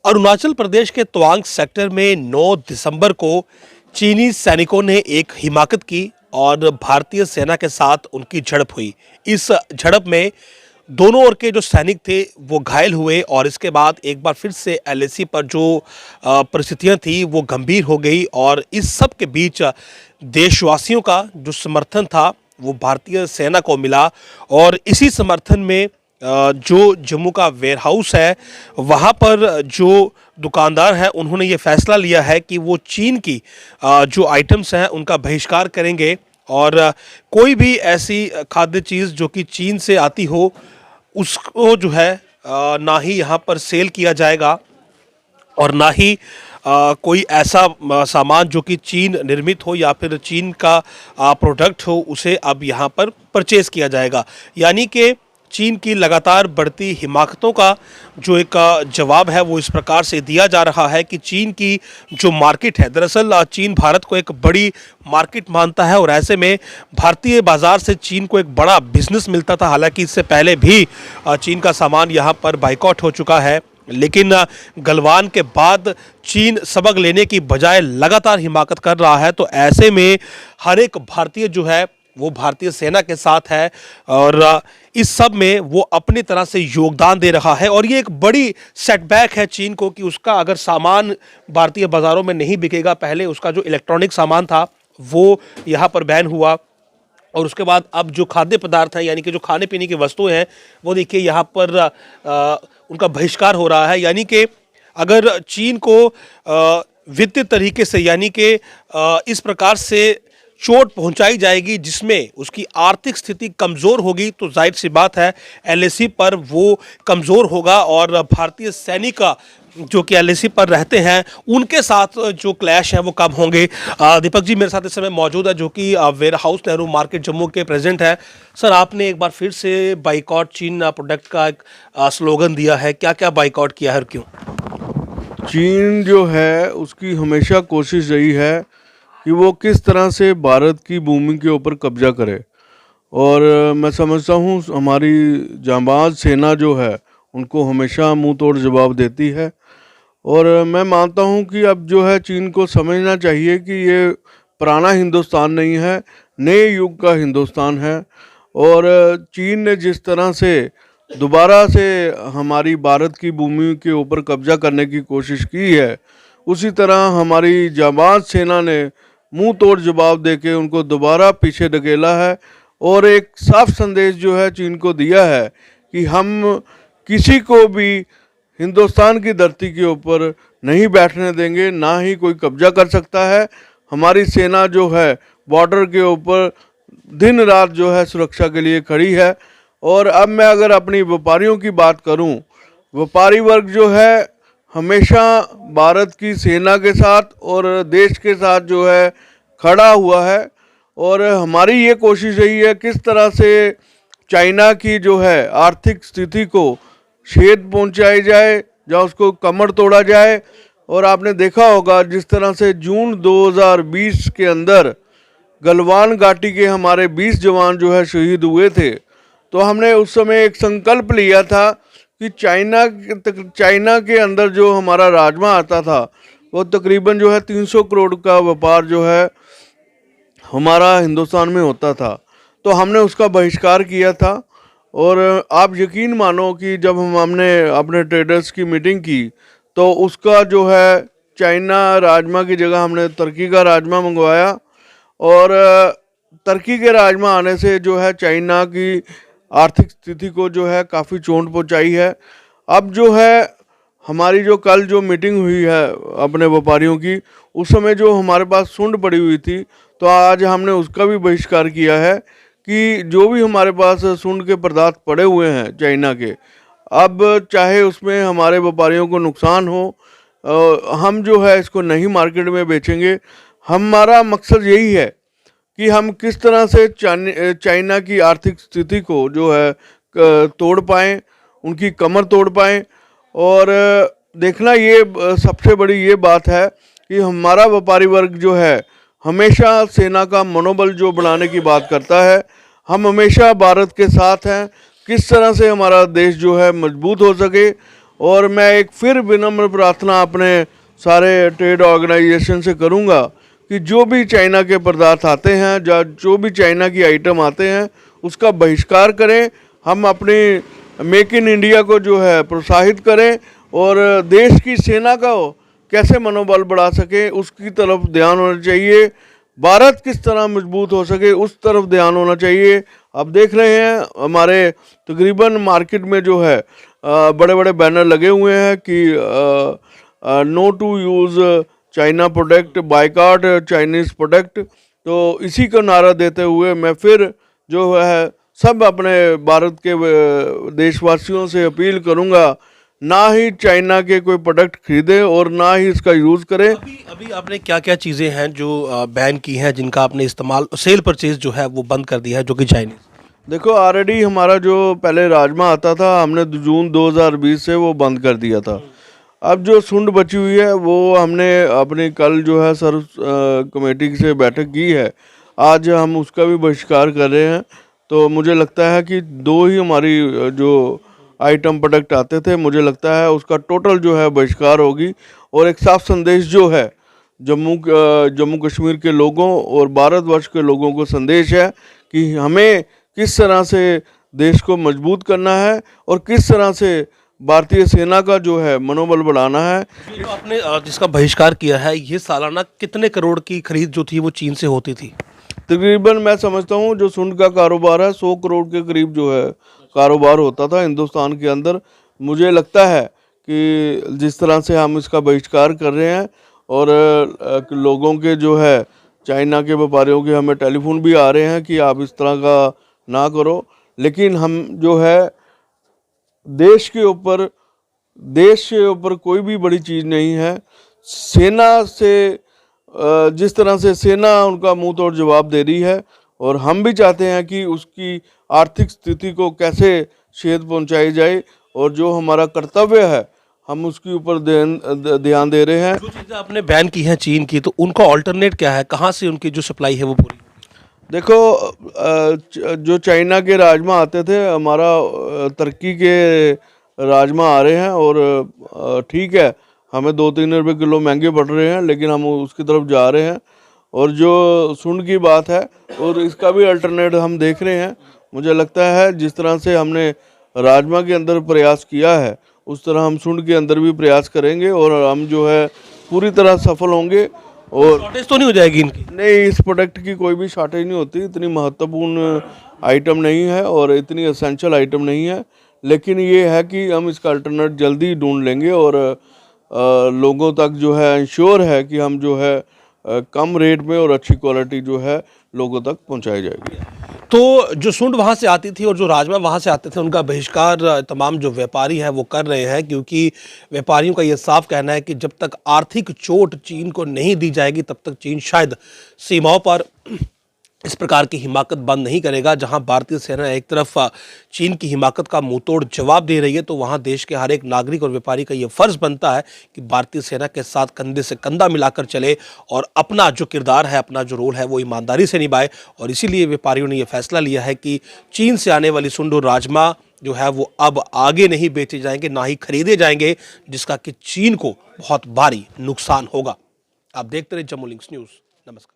अरुणाचल प्रदेश के तवांग सेक्टर में 9 दिसंबर को चीनी सैनिकों ने एक हिमाकत की और भारतीय सेना के साथ उनकी झड़प हुई। इस झड़प में दोनों ओर के जो सैनिक थे वो घायल हुए और इसके बाद एक बार फिर से एलएसी पर जो परिस्थितियां थी वो गंभीर हो गई और इस सब के बीच देशवासियों का जो समर्थन था वो भारतीय सेना को मिला और इसी समर्थन में जो जम्मू का वेयरहाउस है वहाँ पर जो दुकानदार हैं उन्होंने ये फैसला लिया है कि वो चीन की जो आइटम्स हैं उनका बहिष्कार करेंगे और कोई भी ऐसी खाद्य चीज़ जो कि चीन से आती हो उसको जो है ना ही यहाँ पर सेल किया जाएगा और ना ही कोई ऐसा सामान जो कि चीन निर्मित हो या फिर चीन का प्रोडक्ट हो उसे अब यहाँ पर परचेज़ किया जाएगा। यानी कि चीन की लगातार बढ़ती हिमाकतों का जो एक जवाब है वो इस प्रकार से दिया जा रहा है कि चीन की जो मार्केट है, दरअसल चीन भारत को एक बड़ी मार्केट मानता है और ऐसे में भारतीय बाज़ार से चीन को एक बड़ा बिजनेस मिलता था। हालांकि इससे पहले भी चीन का सामान यहाँ पर बाइकआउट हो चुका है, लेकिन गलवान के बाद चीन सबक लेने की बजाय लगातार हिमाकत कर रहा है। तो ऐसे में हर एक भारतीय जो है वो भारतीय सेना के साथ है और इस सब में वो अपनी तरह से योगदान दे रहा है और ये एक बड़ी सेटबैक है चीन को कि उसका अगर सामान भारतीय बाज़ारों में नहीं बिकेगा। पहले उसका जो इलेक्ट्रॉनिक सामान था वो यहाँ पर बैन हुआ और उसके बाद अब जो खाद्य पदार्थ हैं यानी कि जो खाने पीने की वस्तुएं हैं वो देखिए यहाँ पर उनका बहिष्कार हो रहा है। यानी कि अगर चीन को वित्तीय तरीके से यानी कि इस प्रकार से चोट पहुंचाई जाएगी जिसमें उसकी आर्थिक स्थिति कमज़ोर होगी तो जाहिर सी बात है एलएसी पर वो कमज़ोर होगा और भारतीय सैनिक जो कि एलएसी पर रहते हैं उनके साथ जो क्लैश हैं वो कम होंगे। दीपक जी मेरे साथ इस समय मौजूद है जो कि warehouse Nehru market Jammu के प्रेसिडेंट हैं। सर, आपने एक बार फिर से बाइकआउट चीन प्रोडक्ट का एक स्लोगन दिया है, क्या क्या बाइकआउट किया है और क्यों? चीन जो है उसकी हमेशा कोशिश रही है कि वो किस तरह से भारत की भूमि के ऊपर कब्जा करे और मैं समझता हूँ हमारी जांबाज सेना जो है उनको हमेशा मुंह तोड़ जवाब देती है और मैं मानता हूँ कि अब जो है चीन को समझना चाहिए कि ये पुराना हिंदुस्तान नहीं है, नए युग का हिंदुस्तान है और चीन ने जिस तरह से दोबारा से हमारी भारत की भूमि के ऊपर कब्जा करने की कोशिश की है उसी तरह हमारी जांबाज सेना ने मुंह तोड़ जवाब देके उनको दोबारा पीछे धकेला है और एक साफ संदेश जो है चीन को दिया है कि हम किसी को भी हिंदुस्तान की धरती के ऊपर नहीं बैठने देंगे, ना ही कोई कब्जा कर सकता है। हमारी सेना जो है बॉर्डर के ऊपर दिन रात जो है सुरक्षा के लिए खड़ी है। और अब मैं अगर अपनी व्यापारियों की बात करूं, व्यापारी वर्ग जो है हमेशा भारत की सेना के साथ और देश के साथ जो है खड़ा हुआ है और हमारी ये कोशिश रही है किस तरह से चाइना की जो है आर्थिक स्थिति को छेद पहुंचाई जाए या उसको कमर तोड़ा जाए। और आपने देखा होगा जिस तरह से जून 2020 के अंदर गलवान घाटी के हमारे 20 जवान जो है शहीद हुए थे, तो हमने उस समय एक संकल्प लिया था कि चाइना के अंदर जो हमारा राजमा आता था वो तकरीबन जो है 300 करोड़ का व्यापार जो है हमारा हिंदुस्तान में होता था, तो हमने उसका बहिष्कार किया था। और आप यकीन मानो कि जब हमने अपने ट्रेडर्स की मीटिंग की तो उसका जो है चाइना राजमा की जगह हमने तुर्की का राजमा मंगवाया और तुर्की के राजमा आने से जो है चाइना की आर्थिक स्थिति को जो है काफ़ी चोट पहुंचाई है। अब जो है हमारी जो कल जो मीटिंग हुई है अपने व्यापारियों की, उस समय जो हमारे पास सुंड पड़ी हुई थी तो आज हमने उसका भी बहिष्कार किया है कि जो भी हमारे पास सुंड के पदार्थ पड़े हुए हैं चाइना के, अब चाहे उसमें हमारे व्यापारियों को नुकसान हो हम जो है इसको नहीं मार्केट में बेचेंगे। हमारा मकसद यही है कि हम किस तरह से चाइना की आर्थिक स्थिति को जो है तोड़ पाएँ, उनकी कमर तोड़ पाएँ। और देखना ये सबसे बड़ी ये बात है कि हमारा व्यापारी वर्ग जो है हमेशा सेना का मनोबल जो बढ़ाने की बात करता है। हम हमेशा भारत के साथ हैं, किस तरह से हमारा देश जो है मजबूत हो सके और मैं एक फिर विनम्र प्रार्थना अपने सारे ट्रेड ऑर्गेनाइजेशन से करूंगा कि जो भी चाइना के पदार्थ आते हैं, जो भी चाइना की आइटम आते हैं, उसका बहिष्कार करें। हम अपनी मेक इन इंडिया को जो है प्रोत्साहित करें और देश की सेना का कैसे मनोबल बढ़ा सके उसकी तरफ ध्यान होना चाहिए। भारत किस तरह मजबूत हो सके उस तरफ ध्यान होना चाहिए। आप देख रहे हैं हमारे तकरीबन मार्केट में जो है बड़े बड़े बैनर लगे हुए हैं कि no to use China product, boycott Chinese product. तो इसी का नारा देते हुए मैं फिर जो है सब अपने भारत के देशवासियों से अपील करूंगा, ना ही चाइना के कोई प्रोडक्ट खरीदें और ना ही इसका यूज़ करें। अभी अभी आपने क्या क्या चीज़ें हैं जो बैन की हैं, जिनका आपने इस्तेमाल, सेल परचेज जो है वो बंद कर दिया है, जो कि चाइनीज़? देखो ऑलरेडी हमारा जो पहले राजमा आता था हमने जून 2020 से वो बंद कर दिया था। अब जो सुंड बची हुई है वो हमने अपनी कल जो है सर्व कमेटी से बैठक की है, आज हम उसका भी बहिष्कार कर रहे हैं। तो मुझे लगता है कि दो ही हमारी जो आइटम प्रोडक्ट आते थे, मुझे लगता है उसका टोटल जो है बहिष्कार होगी। और एक साफ संदेश जो है जम्मू कश्मीर के लोगों और भारतवर्ष के लोगों को संदेश है कि हमें किस तरह से देश को मजबूत करना है और किस तरह से भारतीय सेना का जो है मनोबल बढ़ाना है। ये जो आपने जिसका बहिष्कार किया है, ये सालाना कितने करोड़ की खरीद जो थी वो चीन से होती थी? तकरीबन मैं समझता हूँ जो सुंड का कारोबार है 100 करोड़ के करीब जो है कारोबार होता था हिंदुस्तान के अंदर। मुझे लगता है कि जिस तरह से हम इसका बहिष्कार कर रहे हैं और लोगों के जो है चाइना के व्यापारियों के हमें टेलीफोन भी आ रहे हैं कि आप इस तरह का ना करो, लेकिन हम जो है देश के ऊपर कोई भी बड़ी चीज़ नहीं है। सेना से जिस तरह से सेना उनका मुंह तोड़ जवाब दे रही है और हम भी चाहते हैं कि उसकी आर्थिक स्थिति को कैसे छेद पहुंचाई जाए और जो हमारा कर्तव्य है हम उसके ऊपर ध्यान दे रहे हैं। जो चीज़ें आपने बैन की हैं चीन की, तो उनका ऑल्टरनेट क्या है? कहाँ से उनकी जो सप्लाई है वो पूरी? देखो जो चाइना के राजमा आते थे, हमारा तुर्की के राजमा आ रहे हैं और ठीक है हमें 2-3 रुपये किलो महंगे पड़ रहे हैं, लेकिन हम उसकी तरफ जा रहे हैं। और जो सुंड की बात है और इसका भी अल्टरनेट हम देख रहे हैं। मुझे लगता है जिस तरह से हमने राजमा के अंदर प्रयास किया है उस तरह हम सुंड के अंदर भी प्रयास करेंगे और हम जो है पूरी तरह सफल होंगे। और शॉर्टेज तो नहीं हो जाएगी इनकी? नहीं, इस प्रोडक्ट की कोई भी शॉर्टेज नहीं होती, इतनी महत्वपूर्ण आइटम नहीं है और इतनी एसेंशियल आइटम नहीं है। लेकिन ये है कि हम इसका अल्टरनेट जल्दी ढूंढ लेंगे और लोगों तक जो है इंश्योर है कि हम जो है कम रेट में और अच्छी क्वालिटी जो है लोगों तक पहुंचाई जाएगी। तो जो सुंड वहाँ से आती थी और जो राजमा वहाँ से आते थे, उनका बहिष्कार तमाम जो व्यापारी हैं वो कर रहे हैं, क्योंकि व्यापारियों का ये साफ कहना है कि जब तक आर्थिक चोट चीन को नहीं दी जाएगी तब तक चीन शायद सीमाओं पर इस प्रकार की हिमाकत बंद नहीं करेगा। जहां भारतीय सेना एक तरफ चीन की हिमाकत का मुंहतोड़ जवाब दे रही है, तो वहां देश के हर एक नागरिक और व्यापारी का ये फर्ज बनता है कि भारतीय सेना के साथ कंधे से कंधा मिलाकर चले और अपना जो किरदार है, अपना जो रोल है वो ईमानदारी से निभाए। और इसीलिए व्यापारियों ने यह फैसला लिया है कि चीन से आने वाली सुंड और राजमा जो है वो अब आगे नहीं बेचे जाएंगे, ना ही खरीदे जाएंगे, जिसका कि चीन को बहुत भारी नुकसान होगा। आप देखते रहे जम्मू लिंक्स न्यूज़। नमस्कार।